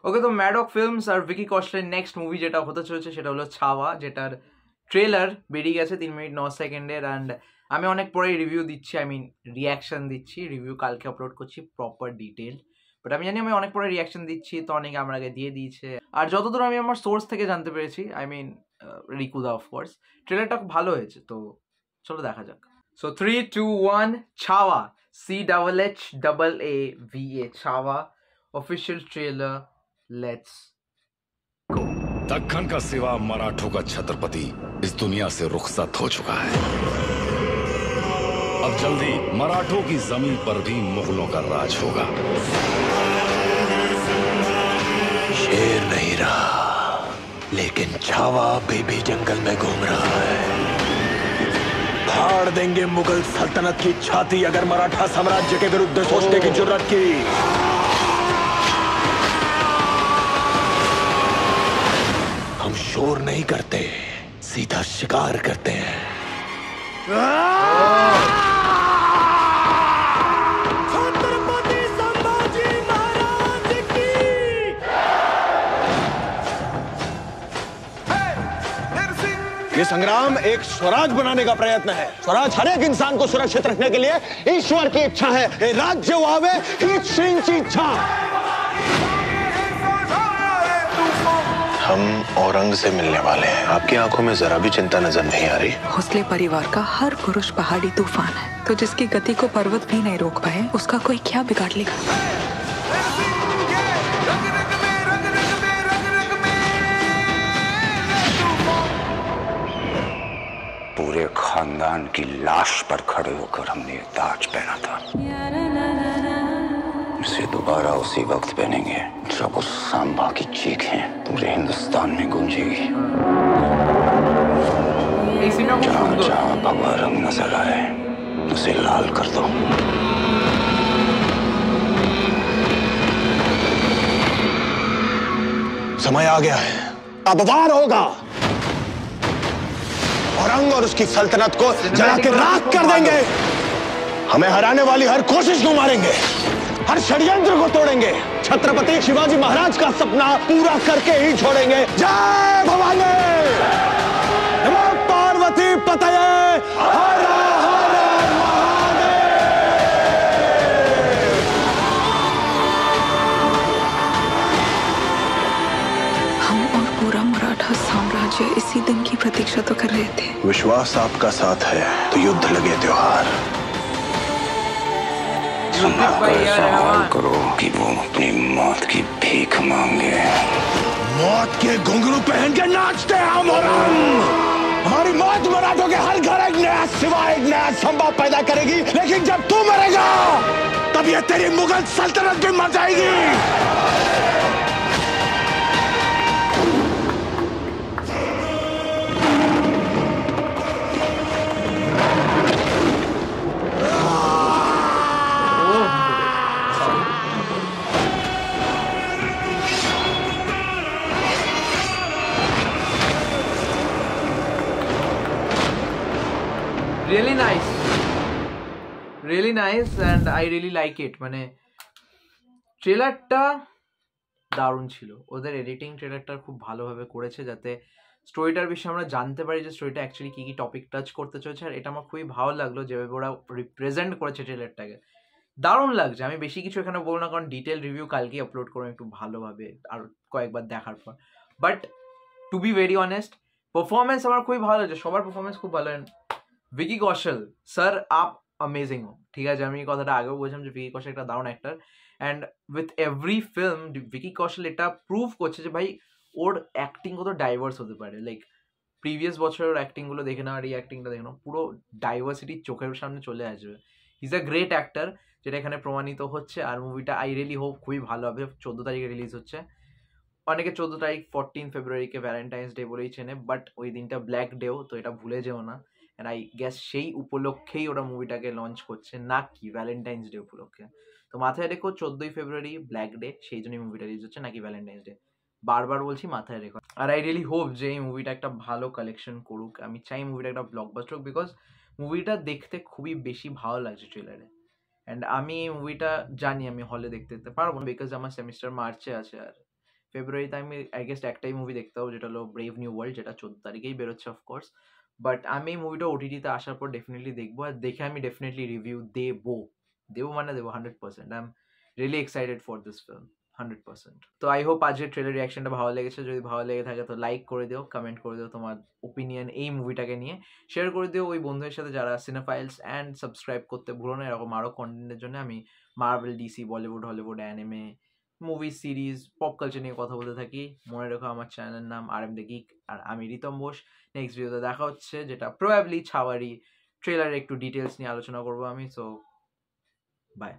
ওকে, তো ম্যাডক ফিল্মস আর ভিকি কৌশলের next movie যেটা হতে চলেছে সেটা হলো ছাওয়া, যেটার ট্রেলার বেরিয়ে গেছে 3 মিনিট 9 সেকেন্ডের। অ্যান্ড আমি অনেক পরে রিভিউ দিচ্ছি, রিয়াকশন দিচ্ছি। রিভিউ কালকে আপলোড করছি প্রপার ডিটেল, বাট আমি জানি আমি অনেক পরে রিয়াকশন দিচ্ছি, তো অনেকে আমার আগে দিয়ে দিয়েছে। আর যতদূর আমি আমার সোর্স থেকে জানতে পেরেছি, রিকুদা অফকোর্স, ট্রেলারটা খুব ভালো হয়েছে। তো চলো দেখা যাক। So 3, 2, 1, Chhaava, CHHAAVA, Chhaava official trailer, let's go. Deccan का सिवा मराठों का छत्रपति इस दुनिया से रुखसत हो चुका है। अब जल्दी मराठों की जमीन पर भी मुगलों का राज होगा। शेर नहीं रहा, लेकिन छावा अभी भी जंगल में घूम रहा है। फाड़ देंगे मुगल सल्तनत की छाती अगर मराठा साम्राज्य के विरुद्ध सोचने की जुर्रत की। हम शोर नहीं करते, सीधा शिकार करते हैं। छत्रपति संभाजी महाराज की। ये संग्राम एक स्वराज बनाने का प्रयत्न है। स्वराज हर एक इंसान को सुरक्षित रखने के लिए ईश्वर की इच्छा है। ये राज्य वावे हीच श्रींची इच्छा। हम औरंग से मिलने वाले हैं। आपकी आंखों में जरा भी चिंता नजर नहीं आ रही। भोसले परिवार का हर पुरुष पहाड़ी तूफान है, तो जिसकी गति को पर्वत भी नहीं रोक पाए, उसका कोई क्या बिगाड़ लेगा। पूरे खानदान की लाश पर खड़े होकर हमने ये ताज पहना था। इसे दोबारा उसी वक्त पहनेंगे जब उस सांबा की चीखें पूरे हिंदुस्तान में गूंजेगी। जहां जहां भगवा रंग नजर आए उसे लाल कर दो। समय आ गया है, अब वार होगा। औरंग और उसकी सल्तनत को जला के राख कर देंगे। हमें हराने वाली हर कोशिश को मारेंगे, हर षड्यंत्र को तोड़ेंगे। छत्रपति शिवाजी महाराज का सपना पूरा करके ही छोड़ेंगे। जय भवानी, नमो पार्वती पतये, हर हर महादेव। हम और पूरा मराठा साम्राज्य इसी दिन की प्रतीक्षा तो कर रहे थे। विश्वास आपका साथ है तो युद्ध लगे त्योहार। सवाल करो कि वो अपनी मौत की भीख मांगे। मौत के घुंघरू पहन के नाचते हैं हम औरंग। हमारी मौत मराठों के हर घर एक नया सिवा, एक नया संभव पैदा करेगी। लेकिन जब तू मरेगा तब ये तेरी मुगल सल्तनत भी मर जाएगी। Really nice and I really like it. মানে ট্রেলারটা দারুণ ছিল, ওদের এডিটিং ট্রেলারটা খুব ভালোভাবে করেছে, যাতে স্টোরিটার বিষয়ে আমরা জানতে পারি যে স্টোরিটা অ্যাকচুয়ালি কী কী টপিক টাচ করতে চলেছে। আর এটা আমার খুবই ভালো লাগলো যেভাবে ওরা রিপ্রেজেন্ট করেছে ট্রেলারটাকে, দারুণ লাগছে। আমি বেশি কিছু এখানে বলবো না, কারণ ডিটেল রিভিউ কালকেই আপলোড করবো একটু ভালোভাবে আর কয়েকবার দেখার পর। But to be very honest, performance আমার খুবই ভালো লাগছে, সবার পারফরমেন্স খুব ভালো। ভিকি কৌশল স্যার, আপ अमेजिंग हो, ঠিক আছে। আমি এই কথাটা আগেও বলছিলাম যে ভিকি কৌশল একটা দারুণ actor, and with every film Vicky কৌশল এটা প্রুভ করছে যে ভাই ওর অ্যাক্টিং কত ডাইভার্স হতে পারে। লাইক প্রিভিয়াস বছরের ওর অ্যাক্টিংগুলো দেখে নাও আর এই অ্যাক্টিংটা দেখে নাও, পুরো ডাইভার্সিটি চোখের সামনে চলে আসবে। ইজ আ গ্রেট অ্যাক্টর, যেটা এখানে প্রমাণিত হচ্ছে। আর মুভিটা আই রিয়েলি হোপ খুবই ভালো হবে। 14 তারিখে রিলিজ হচ্ছে। অনেকে 14 তারিখ 14 ফেব্রুয়ারিকে ভ্যালেন্টাইন্স ডে বলেই চেনে, বাট ওই দিনটা ব্ল্যাক ডেও, তো এটা ভুলে যেও না। অ্যান্ড আই গেস সেই উপলক্ষেই ওরা মুভিটাকে লঞ্চ করছে, না কি ভ্যালেন্টাইন্স ডে উপলক্ষে। তো মাথায় রেখো 14ই ফেব্রুয়ারি ব্ল্যাক ডে, সেই জন্যই মুভিটা রিলিজ হচ্ছে, নাকি ভ্যালেন্টাইন্স ডে। বারবার বলছি, মাথায় রেখো। আর আই রিয়েলি হোপ যে এই মুভিটা একটা ভালো কালেকশন করুক। আমি চাই মুভিটা একটা ব্লকবাস্টার হোক, বিকজ মুভিটা দেখতে খুবই বেশি ভালো লাগছে ট্রেলারে। অ্যান্ড আমি এই মুভিটা জানি আমি হলে দেখতে পারবো না, বিকজ আমার সেমিস্টার মার্চে আছে। আর ফেব্রুয়ারিতে আমি আই গেস একটাই মুভি দেখতে হবে, যেটা হলো ব্রেভ নিউ ওয়ার্ল্ড, যেটা 14 তারিখেই বেরোচ্ছে অফকোর্স। বাট আমি এই মুভিটা ওটিটিতে আসার পর ডেফিনেটলি দেখবো, আর দেখে আমি ডেফিনেটলি রিভিউ দেবো মানে দেবো 100%। I am really excited for this film 100%। তো আই হোপ আজকের ট্রেলার রিয়াকশনটা ভালো লেগেছে। যদি ভালো লেগে থাকে তো লাইক করে দিও, কমেন্ট করে দিও তোমার ওপিনিয়ন এই মুভিটাকে নিয়ে, শেয়ার করে দিও ওই বন্ধুদের সাথে যারা সিনেফাইলস, অ্যান্ড সাবস্ক্রাইব করতে ভুলো না এরকম আরও কন্টেন্টের জন্য। আমি Marvel, DC, Bollywood, Hollywood, anime, movie, series, pop culture নিয়ে কথা বলতে থাকি। মনে রেখো আমার চ্যানেলের নাম আর এম দ্য গিক, আর আমি রিতম বোস। নেক্সট ভিডিওতে দেখা হচ্ছে, যেটা প্রবাবলি ছাওয়ারি ট্রেলারের একটু ডিটেলস নিয়ে আলোচনা করবো আমি। So by.